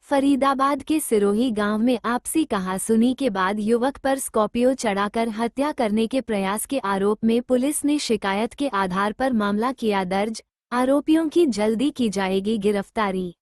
फरीदाबाद के सिरोही गांव में आपसी कहासुनी के बाद युवक पर स्कॉर्पियो चढ़ाकर हत्या करने के प्रयास के आरोप में पुलिस ने शिकायत के आधार पर मामला किया दर्ज। आरोपियों की जल्दी की जाएगी गिरफ्तारी।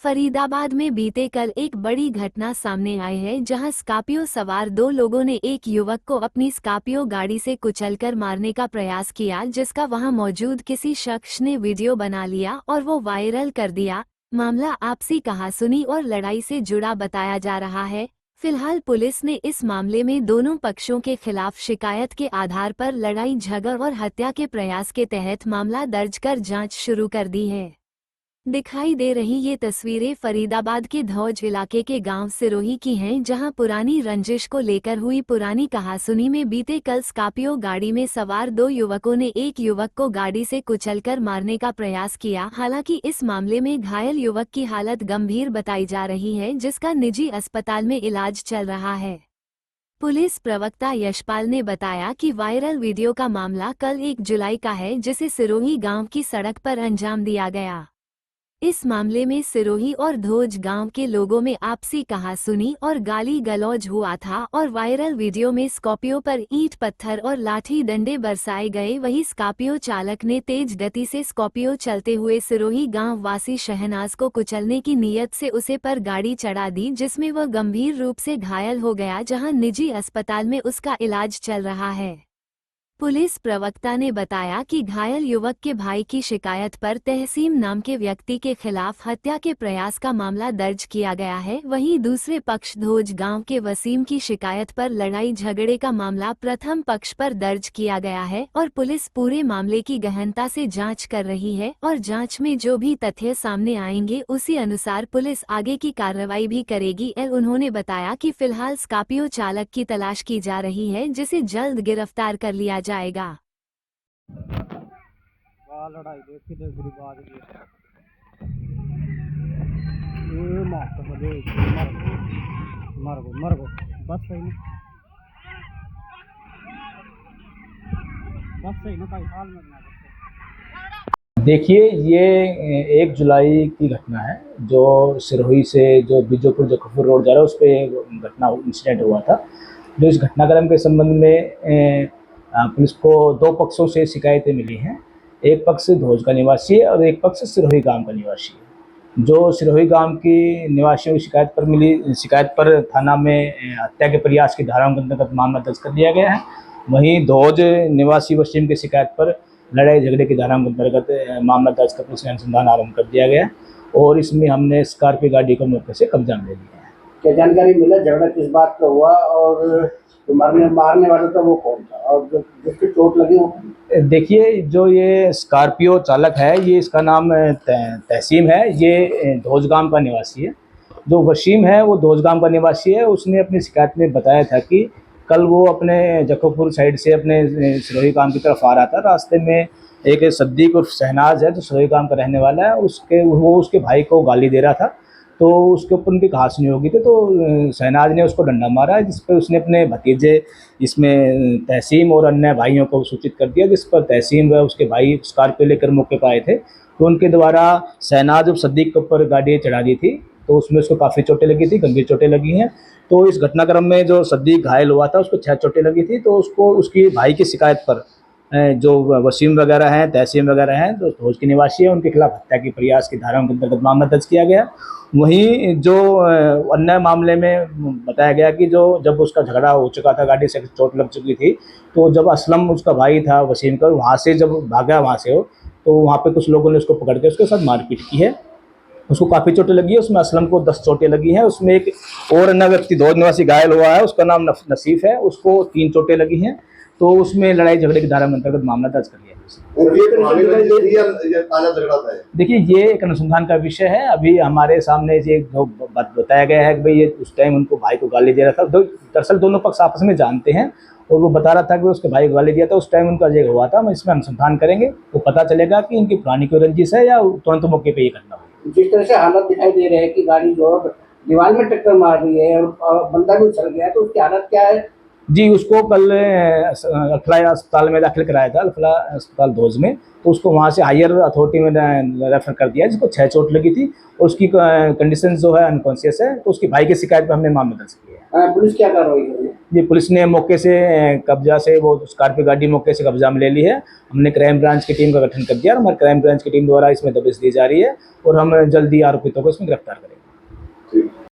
फरीदाबाद में बीते कल एक बड़ी घटना सामने आई है, जहां स्कॉर्पियो सवार दो लोगों ने एक युवक को अपनी स्कॉर्पियो गाड़ी से कुचलकर मारने का प्रयास किया, जिसका वहां मौजूद किसी शख्स ने वीडियो बना लिया और वो वायरल कर दिया। मामला आपसी कहासुनी और लड़ाई से जुड़ा बताया जा रहा है। फिलहाल पुलिस ने इस मामले में दोनों पक्षों के खिलाफ शिकायत के आधार पर लड़ाई झगड़ और हत्या के प्रयास के तहत मामला दर्ज कर जांच शुरू कर दी है। दिखाई दे रही ये तस्वीरें फरीदाबाद के धौज इलाके के गांव सिरोही की हैं, जहां पुरानी रंजिश को लेकर हुई पुरानी कहासुनी में बीते कल स्कॉर्पियो गाड़ी में सवार दो युवकों ने एक युवक को गाड़ी से कुचलकर मारने का प्रयास किया। हालांकि इस मामले में घायल युवक की हालत गंभीर बताई जा रही है, जिसका निजी अस्पताल में इलाज चल रहा है। पुलिस प्रवक्ता यशपाल ने बताया कि वायरल वीडियो का मामला कल 1 जुलाई का है, जिसे सिरोही गाँव की सड़क पर अंजाम दिया गया। इस मामले में सिरोही और धोज गांव के लोगों में आपसी कहासुनी और गाली गलौज हुआ था और वायरल वीडियो में स्कॉर्पियो पर ईंट पत्थर और लाठी डंडे बरसाए गए। वहीं स्कॉर्पियो चालक ने तेज गति से स्कॉर्पियो चलते हुए सिरोही गांव वासी शहनाज को कुचलने की नीयत से उसे पर गाड़ी चढ़ा दी, जिसमें वह गंभीर रूप से घायल हो गया, जहां निजी अस्पताल में उसका इलाज चल रहा है। पुलिस प्रवक्ता ने बताया कि घायल युवक के भाई की शिकायत पर तहसीम नाम के व्यक्ति के खिलाफ हत्या के प्रयास का मामला दर्ज किया गया है। वहीं दूसरे पक्ष धोज गांव के वसीम की शिकायत पर लड़ाई झगड़े का मामला प्रथम पक्ष पर दर्ज किया गया है और पुलिस पूरे मामले की गहनता से जांच कर रही है और जांच में जो भी तथ्य सामने आएंगे उसी अनुसार पुलिस आगे की कार्रवाई भी करेगी। उन्होंने बताया कि फिलहाल स्कॉर्पियो चालक की तलाश की जा रही है, जिसे जल्द गिरफ्तार कर लिया जाएगा। लड़ाई देखी तो बुरी बात ये मर गो बस सही नहीं भाई हाल में बना। देखिए, ये 1 जुलाई की घटना है जो सिरोही से जो बीजोपुर जखपुर रोड जा रहा है उस पर घटना इंसिडेंट हुआ था। जो इस घटनाक्रम के संबंध में पुलिस को 2 पक्षों से शिकायतें मिली हैं। एक पक्ष धोज का निवासी है और एक पक्ष सिरोही गांव का निवासी है। जो सिरोही गांव की निवासियों की शिकायत पर थाना में हत्या के प्रयास की धाराओं के अंतर्गत मामला दर्ज कर लिया गया है। वहीं धोज निवासी वसीम की शिकायत पर लड़ाई झगड़े की धाराओं के अंतर्गत मामला दर्ज कर पुलिस ने अनुसंधान आरंभ कर दिया गया है और इसमें हमने स्कॉर्पियो गाड़ी को मौके से कब्जा में ले लिया है। क्या जानकारी मिला झगड़ा किस बात का हुआ और जो मारने वाला था वो कौन था और जो जिसकी चोट लगी वो? देखिए, जो ये स्कॉर्पियो चालक है ये इसका नाम तहसीम है। ये धोजगाम का निवासी है। जो वसीम है वो धोजगाम का निवासी है। उसने अपनी शिकायत में बताया था कि कल वो अपने जखोपुर साइड से अपने सिरोही गांव की तरफ आ रहा था। रास्ते में एक सद्दीक उर्फ शहनाज है जो सिरोही गांव का रहने वाला है, वो उसके भाई को गाली दे रहा था। तो उसके ऊपर उनकी कहासुनी हो गई थी, तो शहनाज ने उसको डंडा मारा है, जिस पर उसने अपने भतीजे इसमें तहसीम और अन्य भाइयों को सूचित कर दिया, जिस पर तहसीम व उसके भाई स्कॉर्पियो लेकर मौके पर आए थे। तो उनके द्वारा शहनाज और सद्दीक के ऊपर गाड़ी चढ़ा दी थी, तो उसमें उसको काफ़ी चोटें लगी थी, गंभीर चोटें लगी हैं। तो इस घटनाक्रम में जो सद्दीक घायल हुआ था उसको 6 चोटें लगी थी। तो उसको उसकी भाई की शिकायत पर जो वसीम वगैरह हैं, तहसीम वगैरह हैं, जो धोज के निवासी हैं, उनके खिलाफ हत्या की प्रयास की धाराओं के अंतर्गत मामला दर्ज किया गया। वहीं जो अन्य मामले में बताया गया कि जो जब उसका झगड़ा हो चुका था, गाड़ी से चोट लग चुकी थी, तो जब असलम उसका भाई था वसीम का, वहाँ से जब भागा वहाँ से हो, तो वहाँ पे कुछ लोगों ने उसको पकड़ के उसके साथ मारपीट की है। उसको काफ़ी चोटें लगी है। उसमें असलम को 10 चोटें लगी हैं। उसमें एक और अन्य व्यक्ति धोज निवासी घायल हुआ है, उसका नाम नसीफ है, उसको 3 चोटें लगी हैं। तो उसमें लड़ाई झगड़े की धारा में अंतर्गत मामला दर्ज कर लिया है। देखिए, ये एक अनुसंधान का विषय है। अभी हमारे सामने ये जो बात बताया गया है कि भाई ये उस टाइम उनको भाई को गाली दे रहा था। दरअसल दोनों पक्ष आपस में जानते हैं और वो बता रहा था कि उसके भाई को गाली दिया था, उस टाइम उनका ये हुआ था। हम इसमें अनुसंधान करेंगे तो पता चलेगा कि इनकी पुरानी कोई रंजिश है या तुरंत मौके पर ये करना हुई। जिस तरह से हालत दिखाई दे रहे हैं कि गाड़ी जो दीवार में टक्कर मार रही है और बंदा भी उछल गया, तो उसकी हालत क्या है? जी, उसको कल अल्फला अस्पताल में दाखिल कराया था, अल्फला अस्पताल धोज में। तो उसको वहाँ से हायर अथॉरिटी में रेफर कर दिया, जिसको 6 चोट लगी थी और उसकी कंडीशन जो है अनकॉन्शियस है। तो उसकी भाई की शिकायत पर हमने मामला दर्ज किया है। पुलिस क्या कार्रवाई कर रही है? जी, पुलिस ने मौके से कब्जा से वो स्कॉर्पियो गाड़ी मौके से कब्जा में ले ली है। हमने क्राइम ब्रांच की टीम का गठन कर दिया और हमारे क्राइम ब्रांच की टीम द्वारा इसमें दबिश दी जा रही है और हम जल्दी आरोपितों को इसमें गिरफ्तार करेंगे।